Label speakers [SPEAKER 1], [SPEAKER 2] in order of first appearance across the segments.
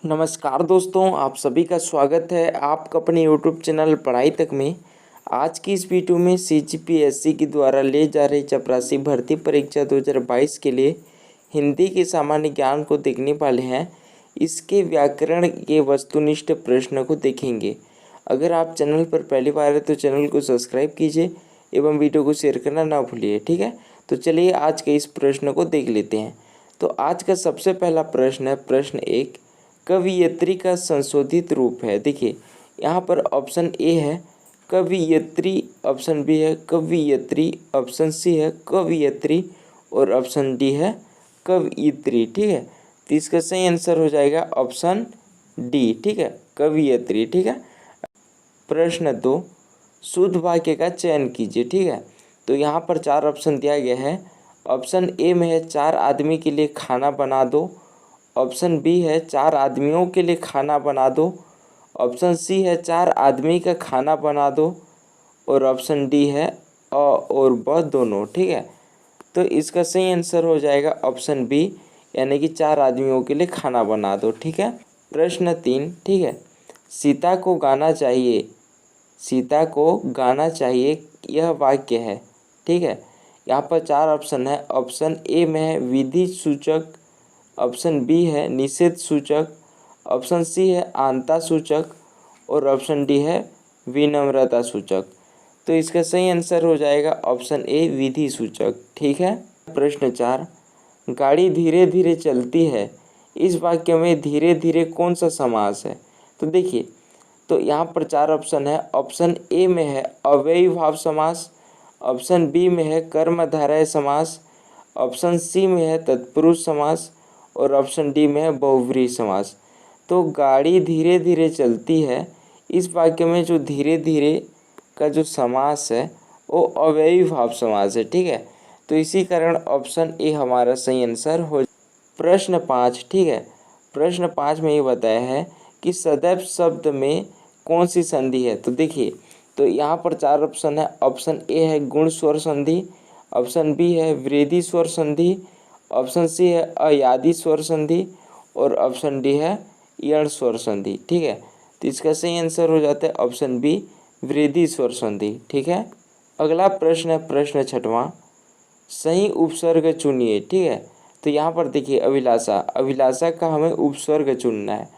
[SPEAKER 1] नमस्कार दोस्तों, आप सभी का स्वागत है आपका अपने यूट्यूब चैनल पढ़ाई तक में। आज की इस वीडियो में सीजीपीएससी के द्वारा ले जा रही चपरासी भर्ती परीक्षा 2022 के लिए हिंदी के सामान्य ज्ञान को देखने वाले हैं। इसके व्याकरण के वस्तुनिष्ठ प्रश्न को देखेंगे। अगर आप चैनल पर पहली बार है तो चैनल को सब्सक्राइब कीजिए एवं वीडियो को शेयर करना ना भूलिए, ठीक है। तो चलिए आज के इस प्रश्न को देख लेते हैं। तो आज का सबसे पहला प्रश्न है प्रश्न 1, कवियत्री का संशोधित रूप है। देखिए यहाँ पर ऑप्शन ए है कवियत्री, ऑप्शन बी है कवियत्री, ऑप्शन सी है कवियत्री और ऑप्शन डी है कवियत्री, ठीक है। तो इसका सही आंसर हो जाएगा ऑप्शन डी, ठीक है, कवियत्री, ठीक है। प्रश्न 2, शुद्ध वाक्य का चयन कीजिए, ठीक है। तो यहाँ पर 4 ऑप्शन दिया गया है। ऑप्शन ए में है 4 आदमी के लिए खाना बना दो, ऑप्शन बी है 4 आदमियों के लिए खाना बना दो, ऑप्शन सी है 4 आदमी का खाना बना दो और ऑप्शन डी है अ और ब दोनों, ठीक है। तो इसका सही आंसर हो जाएगा ऑप्शन बी, यानी कि 4 आदमियों के लिए खाना बना दो, ठीक है। प्रश्न 3, ठीक है, सीता को गाना चाहिए, सीता को गाना चाहिए यह वाक्य है, ठीक है। यहाँ पर 4 ऑप्शन है। ऑप्शन ए में है विधि सूचक, ऑप्शन बी है निषेध सूचक, ऑप्शन सी है आंता सूचक और ऑप्शन डी है विनम्रता सूचक। तो इसका सही आंसर हो जाएगा ऑप्शन ए विधि सूचक, ठीक है। प्रश्न 4, गाड़ी धीरे धीरे चलती है, इस वाक्य में धीरे धीरे कौन सा समास है। तो देखिए, तो यहाँ पर 4 ऑप्शन है। ऑप्शन ए में है अव्ययी भाव समास, ऑप्शन बी में है कर्मधारय समास, ऑप्शन सी में है तत्पुरुष समास और ऑप्शन डी में है बहुव्रीहि समास। तो गाड़ी धीरे धीरे चलती है, इस वाक्य में जो धीरे धीरे का जो समास है वो अव्ययी भाव समास है, ठीक है। तो इसी कारण ऑप्शन ए हमारा सही आंसर हो। प्रश्न 5, ठीक है, प्रश्न 5 में ये बताया है कि सदैव शब्द में कौन सी संधि है। तो देखिए, तो यहाँ पर 4 ऑप्शन है। ऑप्शन ए है गुण स्वर संधि, ऑप्शन बी है वृद्धि स्वर संधि, ऑप्शन सी है अयादि स्वर संधि और ऑप्शन डी है यण स्वर संधि, ठीक है। तो इसका सही आंसर हो जाता है ऑप्शन बी वृद्धि स्वर संधि, ठीक है। अगला प्रश्न है प्रश्न 6वां, सही उपसर्ग चुनिए, ठीक है। तो यहाँ पर देखिए अभिलाषा, अभिलाषा का हमें उपसर्ग चुनना है।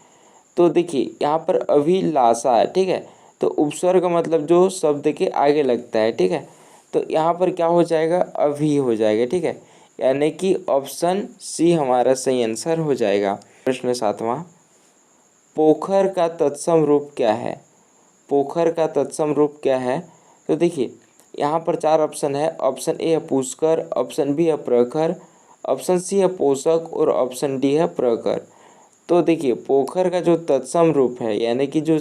[SPEAKER 1] तो देखिए यहाँ पर अभिलाषा है, ठीक है। तो उपसर्ग मतलब जो शब्द के आगे लगता है, ठीक है। तो यहाँ पर क्या हो जाएगा, अभी हो जाएगा, ठीक है, यानी कि ऑप्शन सी हमारा सही आंसर हो जाएगा। प्रश्न 7वां, पोखर का तत्सम रूप क्या है। पोखर का तत्सम रूप क्या है। तो देखिए यहाँ पर 4 ऑप्शन है। ऑप्शन ए है पुष्कर, ऑप्शन बी है प्रखर, ऑप्शन सी है पोषक और ऑप्शन डी है प्रखर। तो देखिए पोखर का जो तत्सम रूप है, यानी कि जो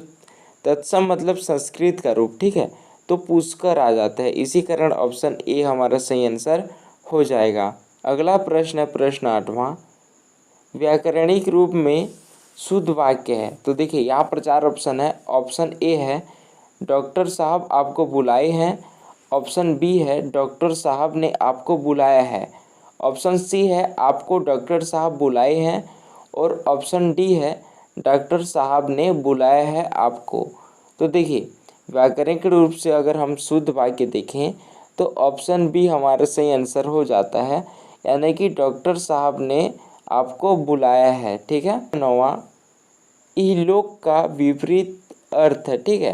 [SPEAKER 1] तत्सम मतलब संस्कृत का रूप, ठीक है, तो पुष्कर आ जाता है। इसी कारण ऑप्शन ए हमारा सही आंसर हो जाएगा। अगला प्रश्न है प्रश्न 8वां, व्याकरणिक रूप में शुद्ध वाक्य है। तो देखिए यहाँ पर 4 ऑप्शन है। ऑप्शन ए है डॉक्टर साहब आपको बुलाए हैं, ऑप्शन बी है डॉक्टर साहब ने आपको बुलाया है, ऑप्शन सी है आपको डॉक्टर साहब बुलाए हैं और ऑप्शन डी है डॉक्टर साहब ने बुलाया है आपको। तो देखिए व्याकरणिक रूप से अगर हम शुद्ध वाक्य देखें तो ऑप्शन बी हमारा सही आंसर हो जाता है, यानी कि डॉक्टर साहब ने आपको बुलाया है, ठीक है। 9वां, इहलोक का विपरीत अर्थ, ठीक है,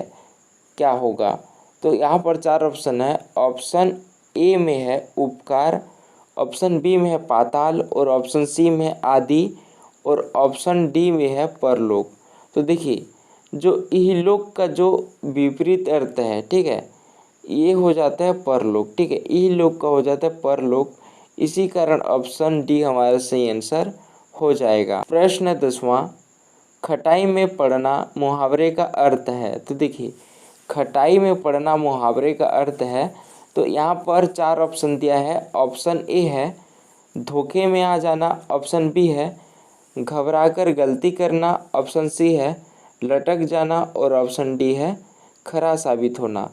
[SPEAKER 1] क्या होगा। तो यहाँ पर 4 ऑप्शन है। ऑप्शन ए में है उपकार, ऑप्शन बी में है पाताल और ऑप्शन सी में है आदि और ऑप्शन डी में है परलोक। तो देखिए जो इहलोक का जो विपरीत अर्थ है, ठीक है, ये हो जाता है परलोक, ठीक है, इहलोक का हो जाता है परलोक। इसी कारण ऑप्शन डी हमारा सही आंसर हो जाएगा। प्रश्न 10वां, खटाई में पड़ना मुहावरे का अर्थ है। तो देखिए खटाई में पड़ना मुहावरे का अर्थ है। तो यहाँ पर 4 ऑप्शन दिया है। ऑप्शन ए है धोखे में आ जाना, ऑप्शन बी है घबराकर गलती करना, ऑप्शन सी है लटक जाना और ऑप्शन डी है खरा साबित होना।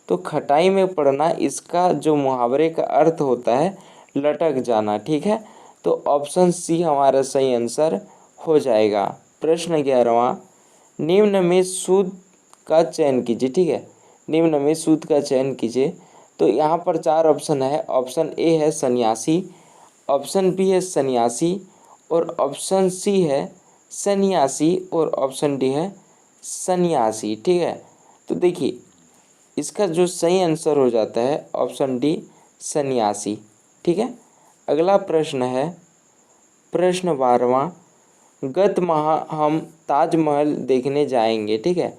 [SPEAKER 1] तो खटाई में पड़ना, इसका जो मुहावरे का अर्थ होता है लटक जाना, ठीक है। तो ऑप्शन सी हमारा सही आंसर हो जाएगा। प्रश्न 11वां, निम्न में सूद का चयन कीजिए। ठीक है, निम्न में सूद का चयन कीजिए। तो यहाँ पर 4 ऑप्शन है। ऑप्शन ए है सन्यासी, ऑप्शन बी है सन्यासी, और ऑप्शन सी है सन्यासी, और ऑप्शन डी है सन्यासी। ठीक है, तो देखिए इसका जो सही आंसर हो जाता है ऑप्शन डी सन्यासी। ठीक है, अगला प्रश्न है प्रश्न 12वां, गत माह हम ताजमहल देखने जाएंगे। ठीक है,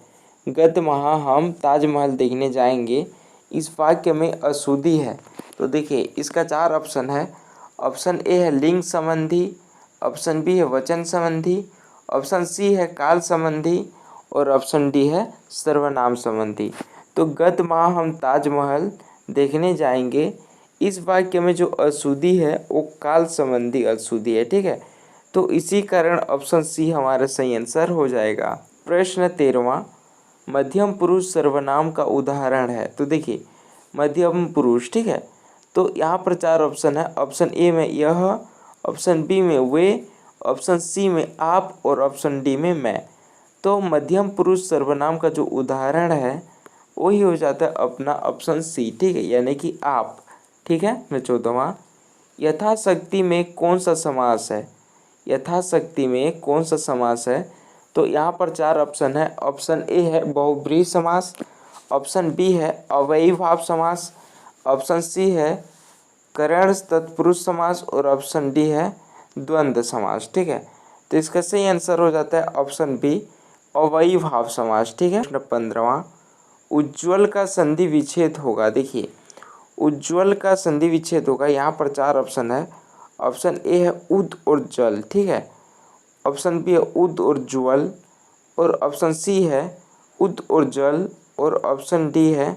[SPEAKER 1] गत माह हम ताजमहल देखने जाएंगे, इस वाक्य में अशुद्धि है। तो देखिए इसका 4 ऑप्शन है। ऑप्शन ए है लिंग संबंधी, ऑप्शन बी है वचन संबंधी, ऑप्शन सी है काल संबंधी, और ऑप्शन डी है सर्वनाम संबंधी। तो गत माह हम ताजमहल देखने जाएंगे, इस वाक्य में जो अशुद्धि है वो काल संबंधी अशुद्धि है। ठीक है, तो इसी कारण ऑप्शन सी हमारा सही आंसर हो जाएगा। प्रश्न 13वां, मध्यम पुरुष सर्वनाम का उदाहरण है। तो देखिए मध्यम पुरुष, ठीक है, तो यहाँ पर 4 ऑप्शन है। ऑप्शन ए में यह, ऑप्शन बी में वे, ऑप्शन सी में आप, और ऑप्शन डी में मैं। तो मध्यम पुरुष सर्वनाम का जो उदाहरण है वही हो जाता है अपना ऑप्शन सी। ठीक है, यानी कि आप। ठीक है, मैं 14वां, यथाशक्ति में कौन सा समास है। यथाशक्ति में कौन सा समास है। तो यहाँ पर 4 ऑप्शन है। ऑप्शन ए है बहुब्रीहि समास, ऑप्शन बी है अव्ययीभाव समास, ऑप्शन सी है करण तत्पुरुष समास, और ऑप्शन डी है द्वंद्व समास। ठीक है, तो इसका सही आंसर हो जाता है ऑप्शन बी अव्ययीभाव समास। ठीक है, प्रश्न 15वां, उज्ज्वल का संधि विच्छेद होगा। देखिए उज्ज्वल का संधि विच्छेद होगा, यहाँ पर 4 ऑप्शन है। ऑप्शन ए है उद और जल। ठीक है, ऑप्शन बी है उद और ज्वल, और ऑप्शन सी है उद और जल, और ऑप्शन डी है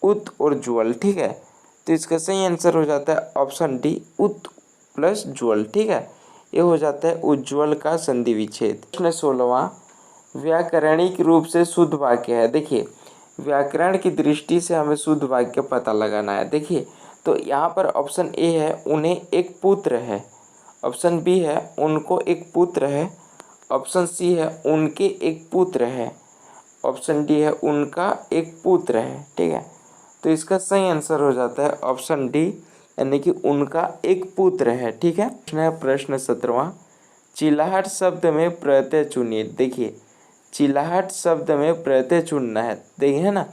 [SPEAKER 1] उद और ज्वल। ठीक है, तो इसका सही आंसर हो जाता है ऑप्शन डी उद प्लस ज्वल। ठीक है, ये हो जाता है उज्ज्वल का संधि विच्छेद। प्रश्न 16वां, व्याकरणिक रूप से शुद्ध वाक्य है। देखिए व्याकरण की दृष्टि से हमें शुद्ध वाक्य पता लगाना है। देखिए तो यहाँ पर ऑप्शन ए है उन्हें एक पुत्र है, ऑप्शन बी है उनको एक पुत्र है, ऑप्शन सी है उनके एक पुत्र है, ऑप्शन डी है उनका एक पुत्र है। ठीक है, तो इसका सही आंसर हो जाता है ऑप्शन डी, यानी कि उनका एक पुत्र है। ठीक है, प्रश्न 17वां, चिल्लाहट शब्द में प्रत्यय चुनिए। देखिए चिल्लाहट शब्द में प्रत्यय चुनना है, देखिए है ना।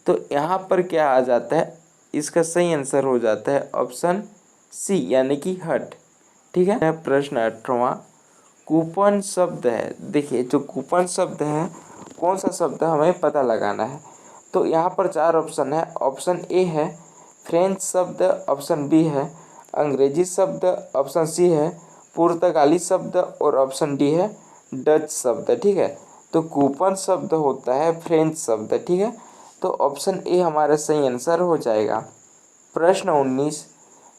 [SPEAKER 1] तो यहाँ पर क्या आ जाता है, इसका सही आंसर हो जाता है ऑप्शन सी, यानी कि हट। ठीक है, प्रश्न 18वां, कूपन शब्द है। देखिए जो कूपन शब्द है कौन सा शब्द है हमें पता लगाना है। तो यहाँ पर 4 ऑप्शन है। ऑप्शन ए है फ्रेंच शब्द, ऑप्शन बी है अंग्रेजी शब्द, ऑप्शन सी है पुर्तगाली शब्द, और ऑप्शन डी है डच शब्द। ठीक है, तो कूपन शब्द होता है फ्रेंच शब्द। ठीक है, तो ऑप्शन ए हमारा सही आंसर हो जाएगा। प्रश्न 19,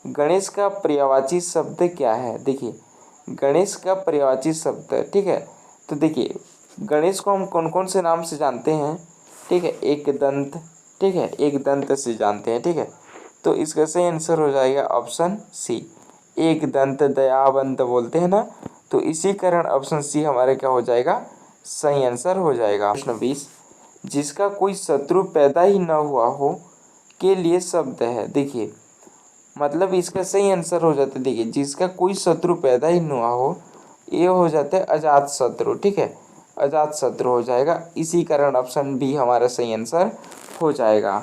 [SPEAKER 1] गणेश का पर्यायवाची शब्द क्या है। देखिए गणेश का पर्यायवाची शब्द, ठीक है, तो देखिए गणेश को हम कौन कौन से नाम से जानते हैं। ठीक है, एक दंत, ठीक है, एक दंत से जानते हैं। ठीक है, तो इसका सही आंसर हो जाएगा ऑप्शन सी, एक दंत दयावंत बोलते हैं ना, तो इसी कारण ऑप्शन सी हमारे क्या हो जाएगा, सही आंसर हो जाएगा। प्रश्न 20, जिसका कोई शत्रु पैदा ही न हुआ हो के लिए शब्द है। देखिए मतलब इसका सही आंसर हो जाता है, देखिए जिसका कोई शत्रु पैदा ही न हुआ हो, ये हो जाता है अजात शत्रु। ठीक है, अजात शत्रु हो जाएगा, इसी कारण ऑप्शन बी हमारा सही आंसर हो जाएगा।